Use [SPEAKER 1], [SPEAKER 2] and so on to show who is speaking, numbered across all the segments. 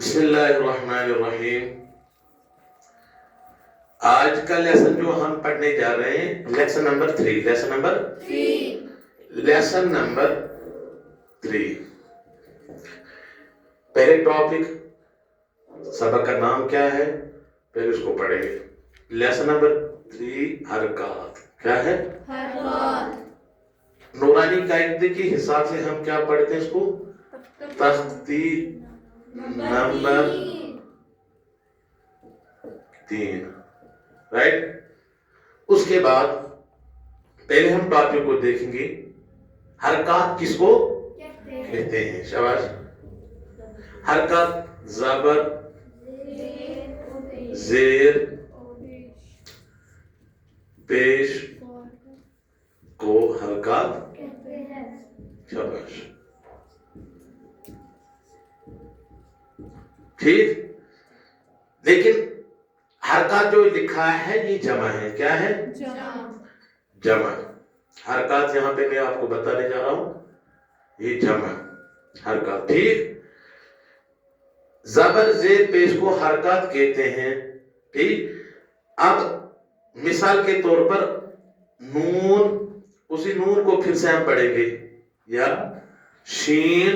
[SPEAKER 1] بسم اللہ الرحمن الرحیم۔ آج کا لیسن جو ہم پڑھنے جا رہے ہیں لیسن نمبر 3 پہلے ٹاپک سبق کا نام کیا ہے، پہلے اس کو پڑھیں گے۔ لیسن نمبر 3 حرکات کیا ہے؟
[SPEAKER 2] حرکات۔
[SPEAKER 1] نورانی قاعدے کے حساب سے ہم کیا پڑھتے ہیں اس کو؟ تختی نمبر 3 رائٹ۔ اس کے بعد پہلے ہم ٹاپک کو دیکھیں گے، حرکات کس کو کہتے ہیں؟ شاباش۔ حرکات زبر زیر پیش کو حرکات شاباش، ٹھیک۔ لیکن حرکات جو لکھا ہے یہ جمع ہے، کیا ہے؟ جمع۔ حرکات یہاں پہ میں آپ کو بتانے جا رہا ہوں، یہ جمع حرکات، ٹھیک۔ زبر زیر پیش کو حرکات کہتے ہیں، ٹھیک۔ اب مثال کے طور پر نون، اسی نون کو پھر سے ہم پڑھیں گے، یا شین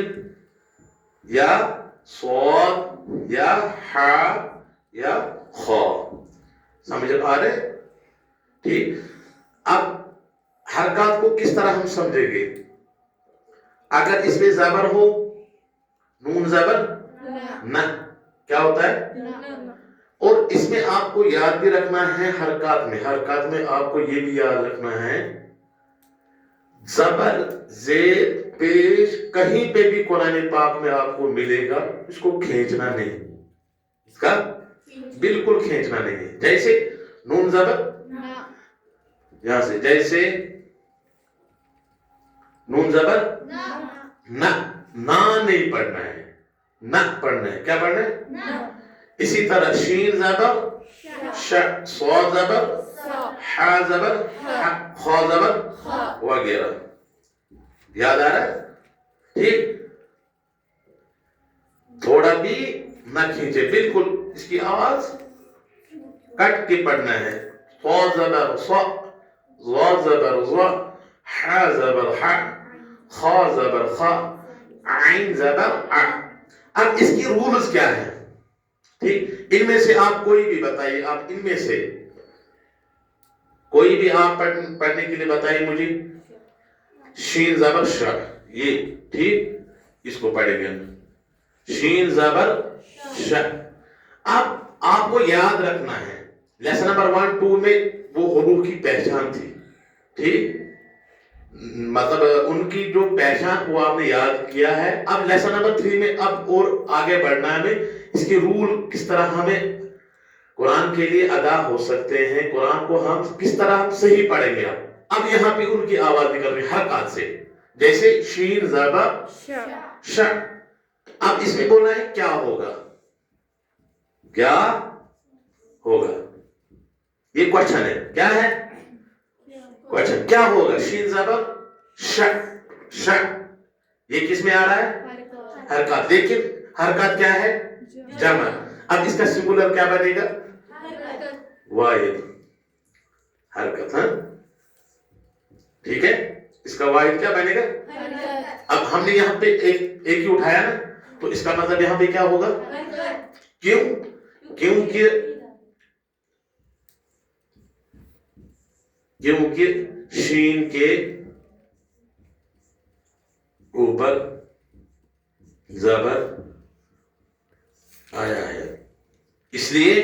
[SPEAKER 1] یا صاد یا حا یا خا، سمجھ آ رہے؟ ٹھیک۔ اب حرکات کو کس طرح ہم سمجھیں گے؟ اگر اس میں زبر ہو، نون زبر نہ، کیا ہوتا ہے؟ اور اس میں آپ کو یاد بھی رکھنا ہے، حرکات میں آپ کو یہ بھی یاد رکھنا ہے، زبر زیر پیش کہیں پہ بھی قرآن پاک میں آپ کو ملے گا، اس کو کھینچنا نہیں، اس کا بالکل کھینچنا نہیں ہے۔ جیسے نون زبر یہاں سے، جیسے نون زبر نہ نہیں پڑھنا ہے، نہ پڑھنا ہے، کیا پڑھنا ہے؟ اسی طرح شین زبر ش، صاد زبر حا زبر خا زبر وغیرہ، یاد آ رہا ہے؟ ٹھیک۔ تھوڑا بھی نہ کھینچے، بالکل اس کی آواز کٹ کے پڑھنا ہے۔ صاد زبر صا، ظا زبر ظا، حا زبر حا، خا زبر خا، عین زبر ع۔ اب اس کی رولز کیا ہے؟ ٹھیک، ان میں سے آپ کوئی بھی بتائیے، آپ ان میں سے کوئی بھی آپ پڑھنے کے لیے بتائیے مجھے۔ شین زبر ش، یہ ٹھیک، اس کو پڑھیں گے، شین زبر ش۔ اب آپ کو یاد رکھنا ہے، لیسن نمبر 1 2 میں وہ حروف کی پہچان تھی، ٹھیک، مطلب ان کی جو پہچان وہ آپ نے یاد کیا ہے۔ اب لیسن نمبر 3 میں اب اور آگے بڑھنا ہے ہمیں، اس کے رول کس طرح ہمیں قرآن کے لیے ادا ہو سکتے ہیں، قرآن کو ہم کس طرح ہم صحیح پڑھیں گے۔ اب یہاں پہ ان کی آواز نکل رہی ہے حرکات سے، جیسے شین زبر ش۔ اب اس میں بولنا ہے کیا ہوگا، کیا ہوگا، یہ کوشچن ہے، کیا ہے کوشچن، کیا ہوگا؟ شین زبر ش، ش، یہ کس میں آ رہا ہے؟ حرکات، لیکن حرکات کیا ہے؟ جمع۔ اب اس کا سنگولر کیا بنے گا؟ واحد حرکت، ہاں ٹھیک ہے، اس کا واحد کیا بنے گا؟ اب ہم نے یہاں پہ ایک ہی اٹھایا نا، تو اس کا مطلب یہاں پہ کیا ہوگا؟ کیوں؟ کیونکہ شین کے اوپر زبر آیا ہے، اس لیے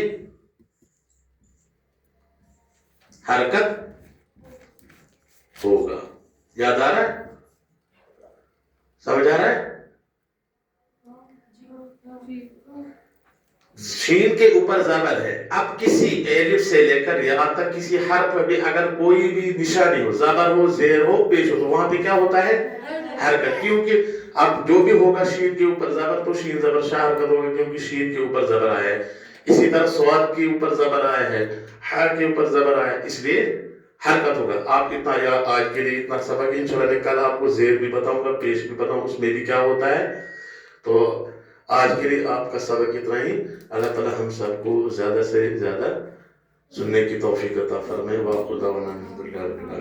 [SPEAKER 1] حرکت ہوگا۔ یاد آ رہا ہے؟ سمجھ آ رہا ہے؟ شین کے اوپر زبر ہے، اب کسی الف سے لے کر یہاں تک کسی حرف میں بھی اگر کوئی بھی نشانی ہو، زبر ہو، زیر ہو، پیش ہو، تو وہاں پہ کیا ہوتا ہے؟ حرکت، کیونکہ اب جو بھی ہوگا شین کے اوپر زبر تو شین زبر شاہ حرکت ہوگا، کیونکہ شین کے اوپر زبر آیا ہے۔ اسی طرح صاد کے اوپر زبر آیا ہے، حا کے اوپر زبر آیا ہے، اس لیے حرکت ہوگا۔ آپ اتنا یاد، آج کے لیے اتنا سبق، انشاءاللہ کل آپ کو زیر بھی بتاؤں گا، پیش بھی بتاؤں گا، اس میں بھی کیا ہوتا ہے۔ تو آج کے لیے آپ کا سبق اتنا ہی. اللہ تعالیٰ ہم سب کو زیادہ سے زیادہ سننے کی توفیق عطا فرمائے. وآخر دعوانا الحمدللہ رب العالمین.